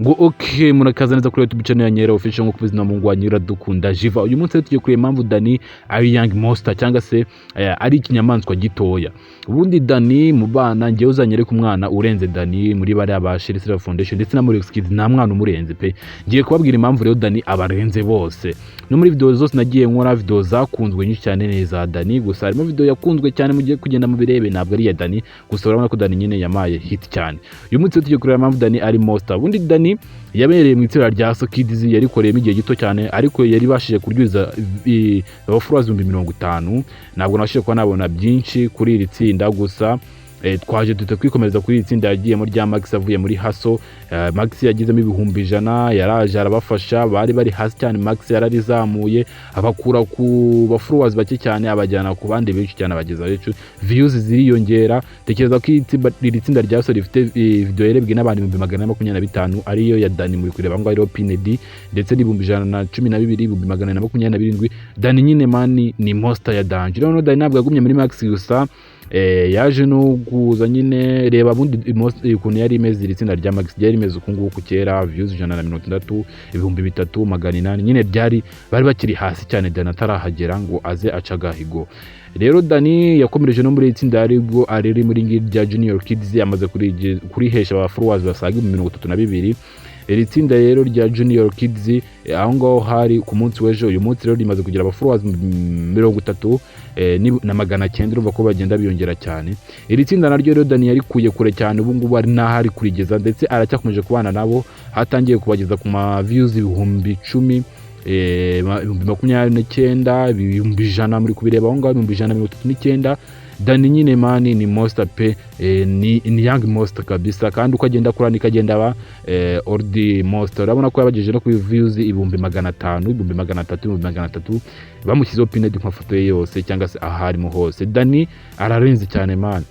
ngo okay murakaza neza kuri YouTube channel ya Nyera official nko kubizina mu ngwanyira dukunda Jiva. Uyu munsi tugiye kureba impamvu Dani ari young monster cyangwa se ari ikinyamaswa gitoya. Ubundi Dani mu bana ngiye uzanyere ku mwana urenze Dani muri bari abashiri Sera Foundation ndetse na muri Kids nta mwana umurenze pe. Ngiye kubabwira impamvu rero Dani abarenze bose. No muri video zose nagiye nkora video zakunzwe nyinshi cyane neza Dani, gusa harimo video yakunzwe cyane mugiye kugenda mu birebe ntabwo ari ya Dani, gusa urabona ko Dani nyine yamaye hit cyane. Uyu munsi tugiye kureba impamvu Dani ari monster. Ubundi Dani yabereye mu itsinda rya Kids yarikoreyemo igihe gito cyane, ariko yari bashije kuryoza abafurazi 50. Ntabwo nashije kuba nabona byinshi kuri iri tsinda, gusa twaje dute kwikomereza kuri itsinda yagiyemo rya Max avuye muri Haso. Max yagizemo 100,000 yaraje arabafasha, bari hasi cyane. Max yararizamuye abakura ku bafuruwazi bake cyane abajyana ku bandi benshi cyane abageza rero views ziriyongera. Tekereza ko iri tsinda rya Haso rifite video yarebwe n'abantu 125 ariyo ya Dani muri kureba ngo ariyo Pinedi ndetse n'112 127. Dani nyine mani ni monster ya danger. Rero Dani ntabwo yagumye muri Max gusa, yaje no kuza nyine reba bundi ukuntu yari imeze iri tsinda rya Max ryari imeze uku nguku kera, views 160 3,800 nyine bari bakiri hasi cyane Dani atarahagera ngo aze acagahigo. Rero Dani yakomereje no muri itsinda aribwo ariri muri ngiri rya Junior Kids yamaze kurihesha abafuruwazi basaga 32. Iri tsinda rero rya Junior Kids aho ngaho hari ku munsi w'ejo. Uyu munsi rero rimaze kugira abafuruwazi 30 na 900, urumva ko bagenda biyongera cyane. Iri tsinda naryo rero Dani yari kuye kure cyane, ubu ngubu ari nahari kurigeza ndetse aracyakomeje kubana nabo, hatangiye kubageza ku ma views 10,000 29 100 muri kubireba aho ngaho 139. Dani nyine mani ni monster pe, ni young monster kabisa, kandi uko agenda kurana ikagenda aba old monster. Urabona ko yabagejeje no ku views 500 300 bamushyizeho Pinedi ku mafoto ye yose cyangwa se aharimo hose. Dani ararenze cyane mani.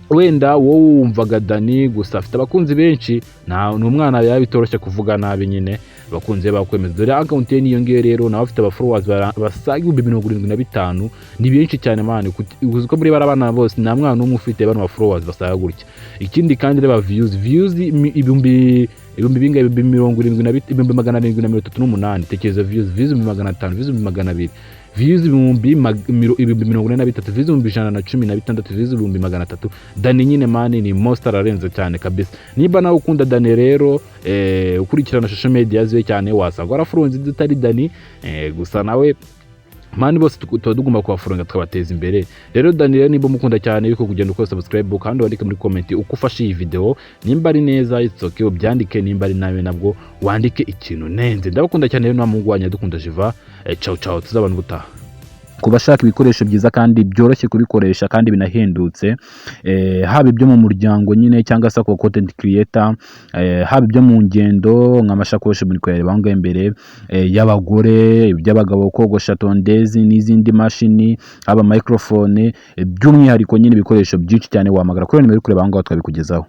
Wenda wowe wumvaga Dani gusa afite abakunzi benshi, ni umwana yabitoroshye kuvuga nabi nyine bakunze bakwemeza. Dore account ye niyo ngiye rero nawe afite abafollowers basaga 75. Ni benshi cyane mani, uko muri barabana bose nta mwana umwe ufite bano followers basaga gutya. Ikindi kandi reba views 738. Tekereza views 500 views 200 views 43 views 116 views 300. Dani nyine mani ni monster arenze cyane kabisa. Niba nawe ukunda Dani rero ukurikirana social media ziwe cyane wasanga arafuronze zitari Dani, gusa nawe mani bose tugomba kubafuronga tukabateza imbere. Rero Dani rero niba mukunda cyane yuko kugenda uko subscribe kandi wandike muri comment uko ufashe iyi video, nimba ari neza it's okay ubyandike, nimba ari nawe nabwo wandike ikintu nenze. Ndabakunda cyane rero namungwanya dukunda Jiva. Ciao tuzabana gutaha. Kubashaka ibikoresho byiza kandi byoroshye kubikoresha kandi binahendutse, haba ibyo mu muryango nyine cyangwa se ko content creator, haba ibyo mu ngendo nk'amashakoshi muri kureba aho imbere, y'abagore, iby'abagabo kogosha tondezi n'izindi mashini, haba microphone, by'umwihariko nyine ibikoresho byinshi cyane wamagara kuri nimero kureba aho twabikugezaho.